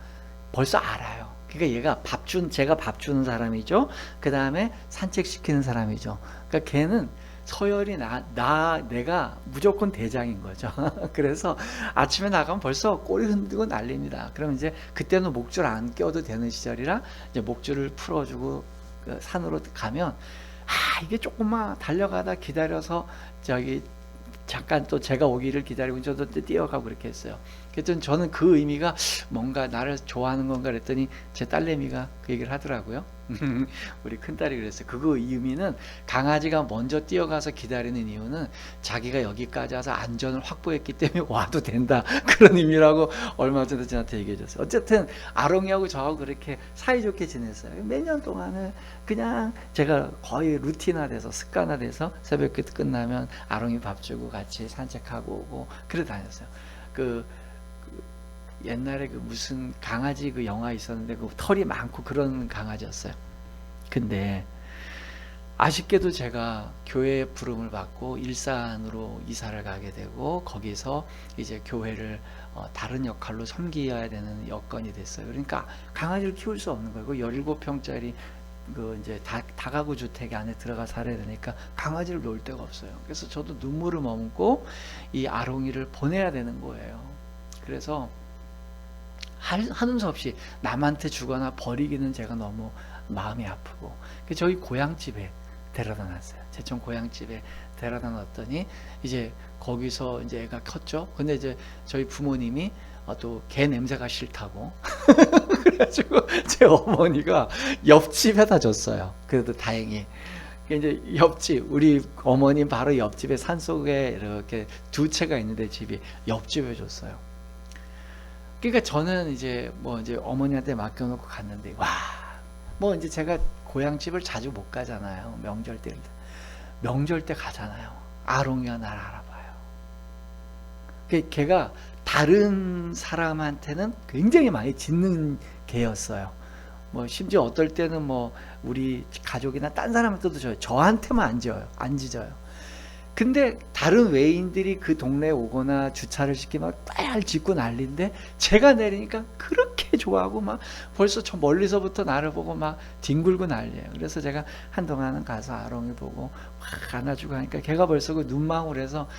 벌써 알아요. 그러니까 얘가 제가 밥 주는 사람이죠. 그 다음에 산책시키는 사람이죠. 그러니까 걔는 서열이 내가 무조건 대장인 거죠. 그래서 아침에 나가면 벌써 꼬리 흔들고 난립니다. 그럼 이제 그때는 목줄 안 껴도 되는 시절이라 이제 목줄을 풀어주고 산으로 가면 이게 조금만 달려가다 기다려서 잠깐 또 제가 오기를 기다리고 저도 뛰어가고 그렇게 했어요. 그랬더니 저는 그 의미가 뭔가 나를 좋아하는 건가 그랬더니 제 딸내미가 그 얘기를 하더라고요. 우리 큰딸이 그랬어요. 그거 의미는 강아지가 먼저 뛰어가서 기다리는 이유는 자기가 여기까지 와서 안전을 확보했기 때문에 와도 된다, 그런 의미라고 얼마 전에 저한테 얘기해 줬어요. 어쨌든 아롱이하고 저하고 그렇게 사이좋게 지냈어요. 몇 년 동안은 그냥 제가 거의 루틴화돼서 습관화돼서 새벽기도 끝나면 아롱이 밥 주고 같이 산책하고 오고 그래 다녔어요. 옛날에 무슨 강아지 영화 있었는데 털이 많고 그런 강아지였어요. 근데 아쉽게도 제가 교회에 부름을 받고 일산으로 이사를 가게 되고 거기서 이제 교회를 다른 역할로 섬겨야 되는 여건이 됐어요. 그러니까 강아지를 키울 수 없는 거예요. 17평짜리 이제 다가구 주택 안에 들어가 살아야 되니까 강아지를 놓을 데가 없어요. 그래서 저도 눈물을 머금고 이 아롱이를 보내야 되는 거예요. 그래서 하는 수 없이 남한테 주거나 버리기는 제가 너무 마음이 아프고 저희 고향집에 데려다 놨어요. 제천 고향집에 데려다 놨더니 이제 거기서 이제 애가 컸죠. 근데 이제 저희 부모님이 또 개 냄새가 싫다고 그래가지고 제 어머니가 옆집에다 줬어요. 그래도 다행히. 이제 옆집, 우리 어머님 바로 옆집에 산속에 이렇게 두 채가 있는데 집이 옆집에 줬어요. 그러니까 저는 이제 이제 어머니한테 맡겨놓고 갔는데 이제 제가 고향집을 자주 못 가잖아요. 명절 때 가잖아요. 아롱이가 날 알아봐요. 걔가 다른 사람한테는 굉장히 많이 짖는 개였어요. 심지어 어떨 때는 우리 가족이나 딴 사람한테도 저한테만 안 짖어요. 근데 다른 외인들이 그 동네에 오거나 주차를 시키면 빨 짖고 난리인데 제가 내리니까 그렇게 좋아하고 벌써 저 멀리서부터 나를 보고 뒹굴고 난리예요. 그래서 제가 한동안은 가서 아롱이 보고 막 안아주고 하니까 걔가 벌써 그 눈망울에서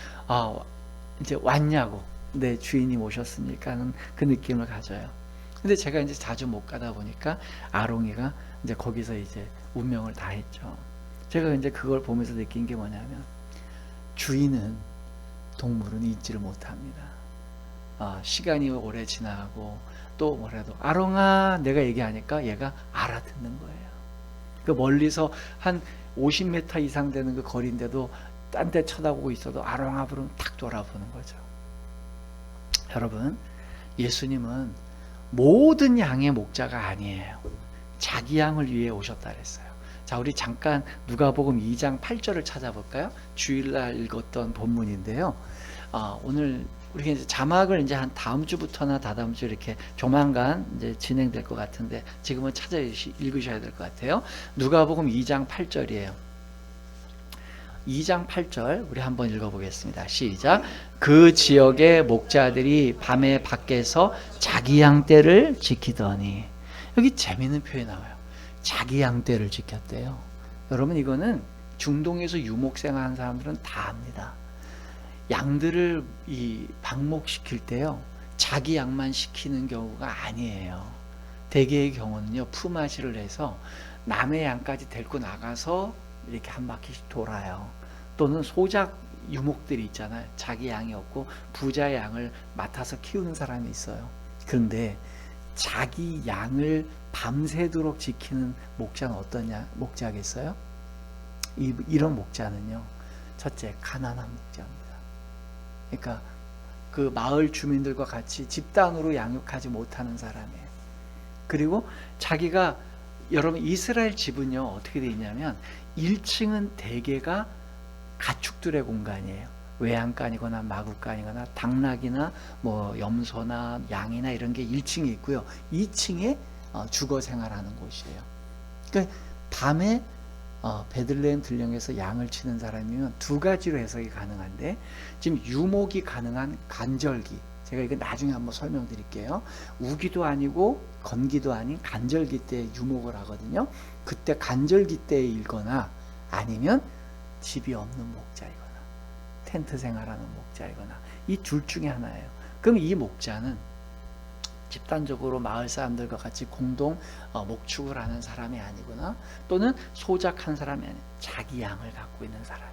이제 왔냐고, 내 주인이 오셨으니까 하는 그 느낌을 가져요. 근데 제가 이제 자주 못 가다 보니까 아롱이가 이제 거기서 이제 운명을 다했죠. 제가 이제 그걸 보면서 느낀 게 뭐냐면 주인은 동물은 잊지를 못합니다. 시간이 오래 지나고 또 뭐라도 아롱아 내가 얘기하니까 얘가 알아듣는 거예요. 그 멀리서 한 50m 이상 되는 그 거리인데도 딴 데 쳐다보고 있어도 아롱아 부르면 탁 돌아보는 거죠. 여러분, 예수님은 모든 양의 목자가 아니에요. 자기 양을 위해 오셨다 그랬어요. 자, 우리 잠깐 누가복음 2장 8절을 찾아볼까요? 주일날 읽었던 본문인데요. 오늘 우리가 이제 자막을 이제 한 다음 주부터나 다다음 주 이렇게 조만간 이제 진행될 것 같은데 지금은 찾아 읽으셔야 될 것 같아요. 누가복음 2장 8절이에요. 2장 8절 우리 한번 읽어보겠습니다. 시작. 그 지역의 목자들이 밤에 밖에서 자기 양떼를 지키더니, 여기 재미있는 표현이 나와요. 자기 양떼를 지켰대요. 여러분, 이거는 중동에서 유목생활하는 사람들은 다 압니다. 양들을 방목시킬 때요, 자기 양만 시키는 경우가 아니에요. 대개의 경우는요, 품앗이를 해서 남의 양까지 데리고 나가서 이렇게 한 바퀴씩 돌아요. 또는 소작 유목들이 있잖아요. 자기 양이 없고 부자의 양을 맡아서 키우는 사람이 있어요. 그런데 자기 양을 밤새도록 지키는 목자는 어떤 목자겠어요? 이런 목자는요, 첫째, 가난한 목자입니다. 그러니까 그 마을 주민들과 같이 집단으로 양육하지 못하는 사람이에요. 그리고 자기가, 여러분 이스라엘 집은요 어떻게 되어 있냐면 1층은 대개가 가축들의 공간이에요. 외양간이거나 마구간이거나 당나귀나 뭐 염소나 양이나 이런 게 1층에 있고요. 2층에 주거 생활하는 곳이에요. 그러니까 밤에 베들레헴 들령에서 양을 치는 사람이면 두 가지로 해석이 가능한데, 지금 유목이 가능한 간절기, 제가 이거 나중에 한번 설명드릴게요. 우기도 아니고 건기도 아닌 간절기 때 유목을 하거든요. 그때 간절기 때에 일거나 아니면 집이 없는 목자이거나 텐트 생활하는 목자이거나 이 둘 중에 하나예요. 그럼 이 목자는 집단적으로 마을 사람들과 같이 공동 목축을 하는 사람이 아니거나 또는 소작한 사람이 아니에요. 자기 양을 갖고 있는 사람이에요.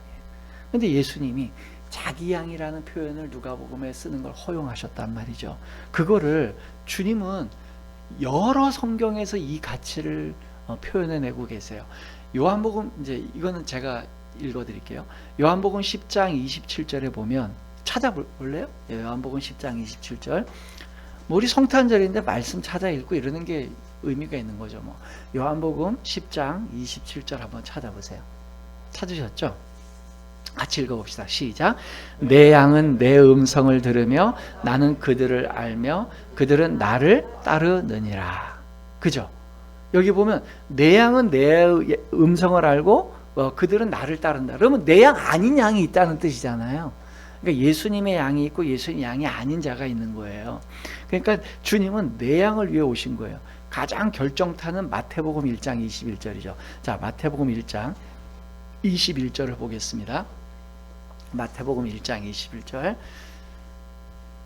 그런데 예수님이 자기 양이라는 표현을 누가복음에 쓰는 걸 허용하셨단 말이죠. 그거를 주님은 여러 성경에서 이 가치를 표현해내고 계세요. 요한복음, 이제 이거는 제가 읽어드릴게요. 요한복음 10장 27절에 보면, 찾아볼래요? 요한복음 10장 27절. 뭐 우리 성탄절인데 말씀 찾아 읽고 이러는 게 의미가 있는 거죠. 뭐 요한복음 10장 27절 한번 찾아보세요. 찾으셨죠? 같이 읽어봅시다. 시작. 내 양은 내 음성을 들으며 나는 그들을 알며 그들은 나를 따르느니라. 그죠? 여기 보면 내 양은 내 음성을 알고 그들은 나를 따른다. 그러면 내 양 아닌 양이 있다는 뜻이잖아요. 그러니까 예수님의 양이 있고 예수님 양이 아닌 자가 있는 거예요. 그러니까 주님은 내 양을 위해 오신 거예요. 가장 결정타는 마태복음 1장 21절이죠. 자, 마태복음 1장 21절을 보겠습니다. 마태복음 1장 21절.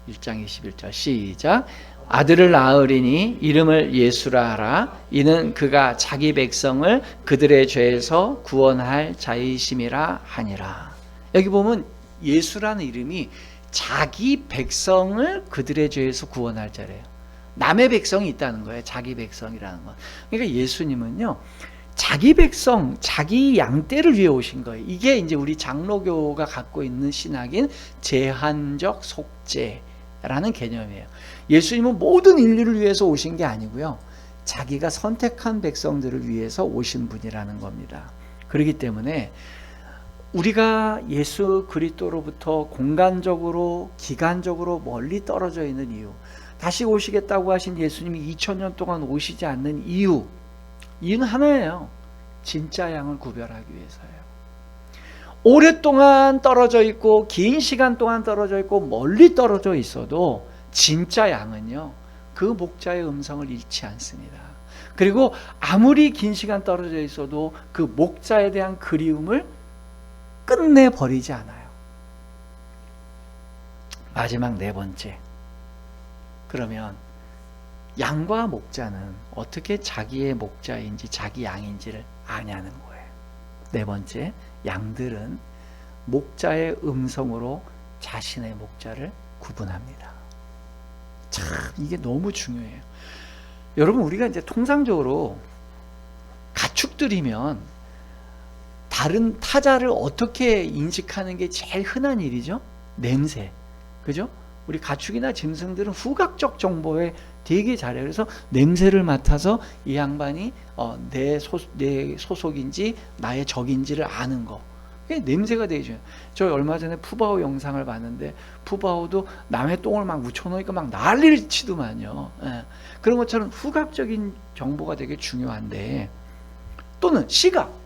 1장 21절 시작. 아들을 낳으리니 이름을 예수라 하라. 이는 그가 자기 백성을 그들의 죄에서 구원할 자이심이라 하니라. 여기 보면 예수라는 이름이 자기 백성을 그들의 죄에서 구원할 자래요. 남의 백성이 있다는 거예요. 자기 백성이라는 건. 그러니까 예수님은요, 자기 백성, 자기 양떼를 위해 오신 거예요. 이게 이제 우리 장로교가 갖고 있는 신학인 제한적 속죄라는 개념이에요. 예수님은 모든 인류를 위해서 오신 게 아니고요, 자기가 선택한 백성들을 위해서 오신 분이라는 겁니다. 그렇기 때문에 우리가 예수 그리스도로부터 공간적으로, 기간적으로 멀리 떨어져 있는 이유, 다시 오시겠다고 하신 예수님이 2000년 동안 오시지 않는 이유는 하나예요. 진짜 양을 구별하기 위해서예요. 오랫동안 떨어져 있고 긴 시간 동안 떨어져 있고 멀리 떨어져 있어도 진짜 양은요, 그 목자의 음성을 잃지 않습니다. 그리고 아무리 긴 시간 떨어져 있어도 그 목자에 대한 그리움을 끝내버리지 않아요. 마지막 네 번째. 그러면 양과 목자는 어떻게 자기의 목자인지 자기 양인지를 아냐는 거예요. 네 번째, 양들은 목자의 음성으로 자신의 목자를 구분합니다. 참 이게 너무 중요해요. 여러분, 우리가 이제 통상적으로 가축들이면 다른 타자를 어떻게 인식하는 게 제일 흔한 일이죠? 냄새. 그죠? 우리 가축이나 짐승들은 후각적 정보에 되게 잘해요. 그래서 냄새를 맡아서 이 양반이 내 소속인지 나의 적인지를 아는 거. 그게 냄새가 되게 중요해요. 저 얼마 전에 푸바오 영상을 봤는데 푸바오도 남의 똥을 막 묻혀놓으니까 막 난리를 치더만요. 예. 그런 것처럼 후각적인 정보가 되게 중요한데, 또는 시각.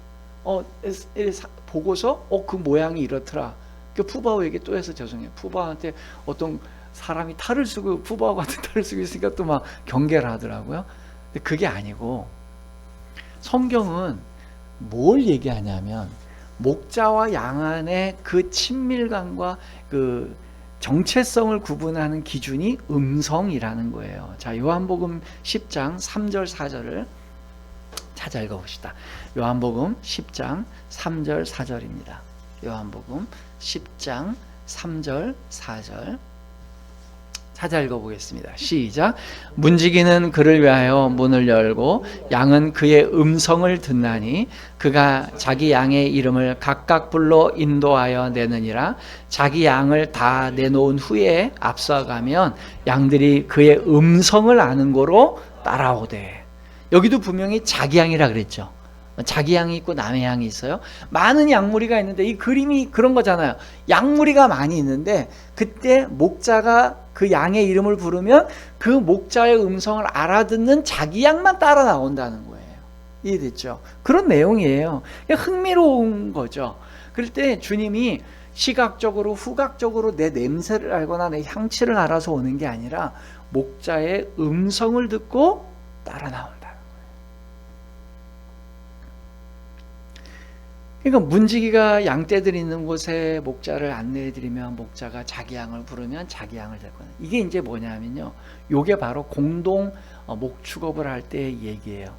보고서 그 모양이 이렇더라. 그 푸바오에게 또 해서 죄송해요. 푸바오한테 어떤 사람이 탈을 쓰고 푸바오 같은 탈을 쓰고 있으니까 또 막 경계를 하더라고요. 근데 그게 아니고, 성경은 뭘 얘기하냐면 목자와 양안의 그 친밀감과 그 정체성을 구분하는 기준이 음성이라는 거예요. 자, 요한복음 10장 3절 4절을 찾아 읽어봅시다. 요한복음 10장 3절 4절입니다. 요한복음 10장 3절 4절 찾아 읽어보겠습니다. 시작. 문지기는 그를 위하여 문을 열고 양은 그의 음성을 듣나니 그가 자기 양의 이름을 각각 불러 인도하여 내느니라. 자기 양을 다 내놓은 후에 앞서가면 양들이 그의 음성을 아는 고로 따라오되. 여기도 분명히 자기 양이라 그랬죠. 자기 양이 있고 남의 양이 있어요. 많은 양무리가 있는데, 이 그림이 그런 거잖아요. 양무리가 많이 있는데 그때 목자가 그 양의 이름을 부르면 그 목자의 음성을 알아듣는 자기 양만 따라 나온다는 거예요. 이해됐죠? 그런 내용이에요. 흥미로운 거죠. 그럴 때 주님이 시각적으로 후각적으로 내 냄새를 알거나 내 향취를 알아서 오는 게 아니라 목자의 음성을 듣고 따라 나온다. 그러니까 문지기가 양떼들 있는 곳에 목자를 안내해드리면 목자가 자기 양을 부르면 자기 양을 데리고. 이게 이제 뭐냐면요, 요게 바로 공동 목축업을 할 때의 얘기예요.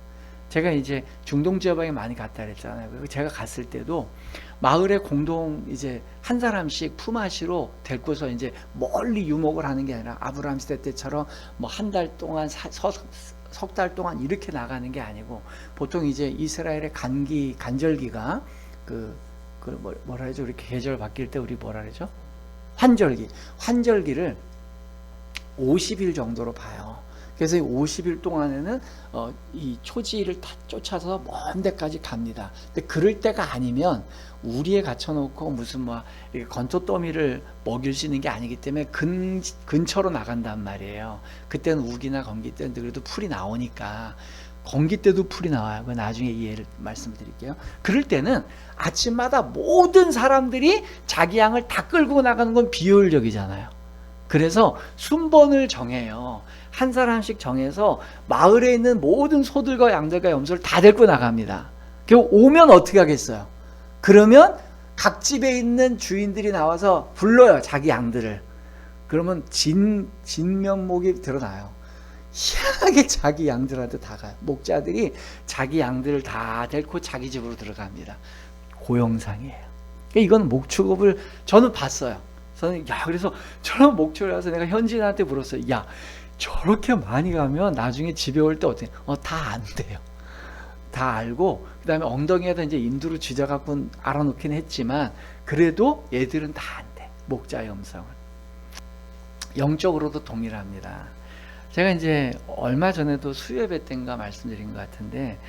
제가 이제 중동 지역에 많이 갔다 그랬잖아요. 그리고 제가 갔을 때도 마을에 공동 이제 한 사람씩 품앗이로 데리고서 이제 멀리 유목을 하는 게 아니라 아브라함 시대 때처럼 뭐 한 달 동안 석 달 동안 이렇게 나가는 게 아니고, 보통 이제 이스라엘의 간절기가 뭐라 하죠? 이렇게 계절 바뀔 때 우리 뭐라 그러죠? 환절기를 50일 정도로 봐요. 그래서 이 50일 동안에는 이 초지를 다 쫓아서 먼 데까지 갑니다. 근데 그럴 때가 아니면 우리에 갇혀놓고 무슨 뭐 이렇게 건초더미를 먹일 수 있는 게 아니기 때문에 근처로 나간단 말이에요. 그때는 우기나 건기 때는 그래도 풀이 나오니까. 건기 때도 풀이 나와요. 나중에 이해를 말씀드릴게요. 그럴 때는 아침마다 모든 사람들이 자기 양을 다 끌고 나가는 건 비효율적이잖아요. 그래서 순번을 정해요. 한 사람씩 정해서 마을에 있는 모든 소들과 양들과 염소를 다 데리고 나갑니다. 그리고 오면 어떻게 하겠어요? 그러면 각 집에 있는 주인들이 나와서 불러요, 자기 양들을. 그러면 진면목이 드러나요. 희한하게 자기 양들한테 다 가요. 목자들이 자기 양들을 다 데리고 자기 집으로 들어갑니다. 고영상이에요. 이건 목축업을 저는 봤어요. 저는 그래서 저런 목축을 해서 내가 현지인한테 물었어요. 야, 저렇게 많이 가면 나중에 집에 올 때 어떻게? 다 안 돼요. 다 알고 그 다음에 엉덩이에다 이제 인두로 쥐져갖고 알아놓긴 했지만 그래도 얘들은 다 안 돼. 목자의 음성을. 영적으로도 동일합니다. 제가 이제 얼마 전에도 수요예배 때인가 말씀드린 것 같은데,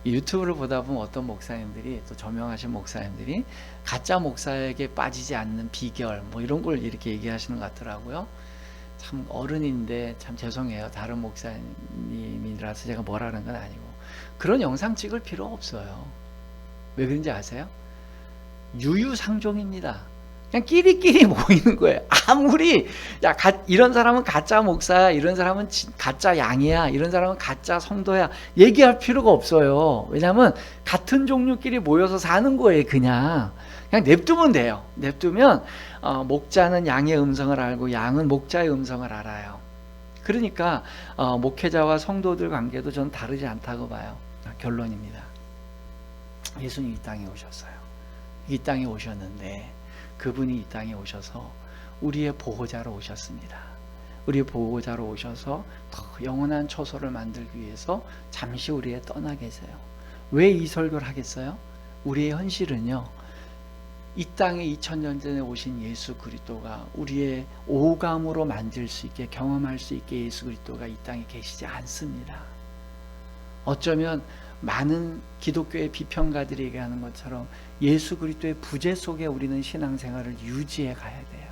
유튜브를 보다 보면 어떤 목사님들이, 또 저명하신 목사님들이 가짜 목사에게 빠지지 않는 비결 뭐 이런 걸 이렇게 얘기하시는 것 같더라고요. 참 어른인데 참 죄송해요. 다른 목사님이라서 제가 뭐라는 건 아니고. 그런 영상 찍을 필요 없어요. 왜 그런지 아세요? 유유상종입니다. 그냥 끼리끼리 모이는 거예요. 아무리 이런 사람은 가짜 목사야, 이런 사람은 가짜 양이야, 이런 사람은 가짜 성도야 얘기할 필요가 없어요. 왜냐하면 같은 종류끼리 모여서 사는 거예요. 그냥 냅두면 돼요. 냅두면 목자는 양의 음성을 알고 양은 목자의 음성을 알아요. 그러니까 목회자와 성도들 관계도 저는 다르지 않다고 봐요. 결론입니다. 예수님이 이 땅에 오셨어요. 이 땅에 오셨는데 그분이 이 땅에 오셔서 우리의 보호자로 오셨습니다. 우리 보호자로 오셔서 더 영원한 처소를 만들기 위해서 잠시 우리에 떠나 계세요. 왜 이 설교를 하겠어요? 우리의 현실은요, 이 땅에 2000년 전에 오신 예수 그리스도가 우리의 오감으로 만질 수 있게, 경험할 수 있게 예수 그리스도가 이 땅에 계시지 않습니다. 어쩌면 많은 기독교의 비평가들이 얘기하는 것처럼 예수 그리스도의 부재 속에 우리는 신앙생활을 유지해 가야 돼요.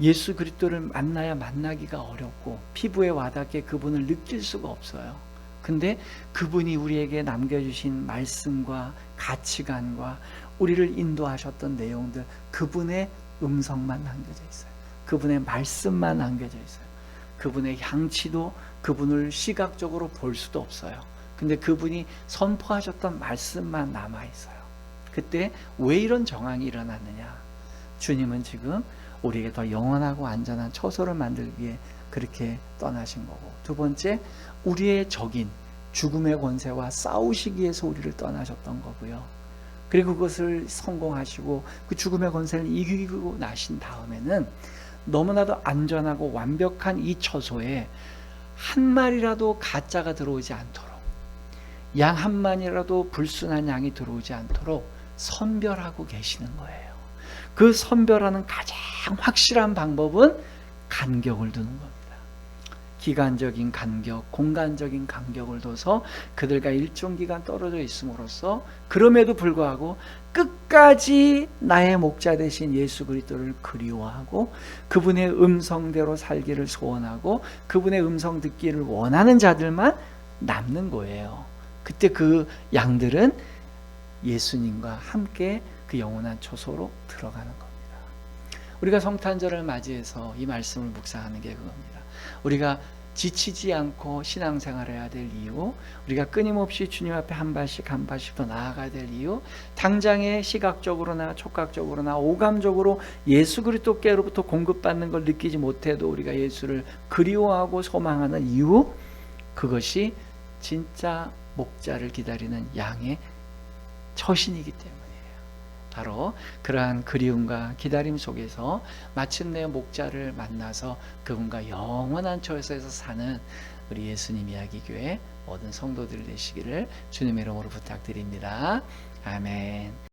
예수 그리스도를 만나야 만나기가 어렵고 피부에 와닿게 그분을 느낄 수가 없어요. 근데 그분이 우리에게 남겨주신 말씀과 가치관과 우리를 인도하셨던 내용들, 그분의 음성만 남겨져 있어요. 그분의 말씀만 남겨져 있어요. 그분의 향취도 그분을 시각적으로 볼 수도 없어요. 근데 그분이 선포하셨던 말씀만 남아있어요. 그때 왜 이런 정황이 일어났느냐? 주님은 지금 우리에게 더 영원하고 안전한 처소를 만들기 위해 그렇게 떠나신 거고, 두 번째, 우리의 적인 죽음의 권세와 싸우시기 위해서 우리를 떠나셨던 거고요. 그리고 그것을 성공하시고 그 죽음의 권세를 이기고 나신 다음에는 너무나도 안전하고 완벽한 이 처소에 한 마리라도 가짜가 들어오지 않도록, 양 한 마리라도 불순한 양이 들어오지 않도록 선별하고 계시는 거예요. 그 선별하는 가장 확실한 방법은 간격을 두는 겁니다. 기간적인 간격, 공간적인 간격을 둬서 그들과 일정 기간 떨어져 있음으로써, 그럼에도 불구하고 끝까지 나의 목자 되신 예수 그리스도를 그리워하고 그분의 음성대로 살기를 소원하고 그분의 음성 듣기를 원하는 자들만 남는 거예요. 그때 그 양들은 예수님과 함께 그 영원한 초소로 들어가는 겁니다. 우리가 성탄절을 맞이해서 이 말씀을 묵상하는 게 그겁니다. 우리가 지치지 않고 신앙생활을 해야 될 이유, 우리가 끊임없이 주님 앞에 한 발씩 한 발씩 더 나아가야 될 이유, 당장에 시각적으로나 촉각적으로나 오감적으로 예수 그리스도께로부터 공급받는 걸 느끼지 못해도 우리가 예수를 그리워하고 소망하는 이유, 그것이 진짜 목자를 기다리는 양의 처신이기 때문이에요. 바로 그러한 그리움과 기다림 속에서 마침내 목자를 만나서 그분과 영원한 처소에서 사는 우리 예수님 이야기교회 모든 성도들 되시기를 주님의 이름으로 부탁드립니다. 아멘.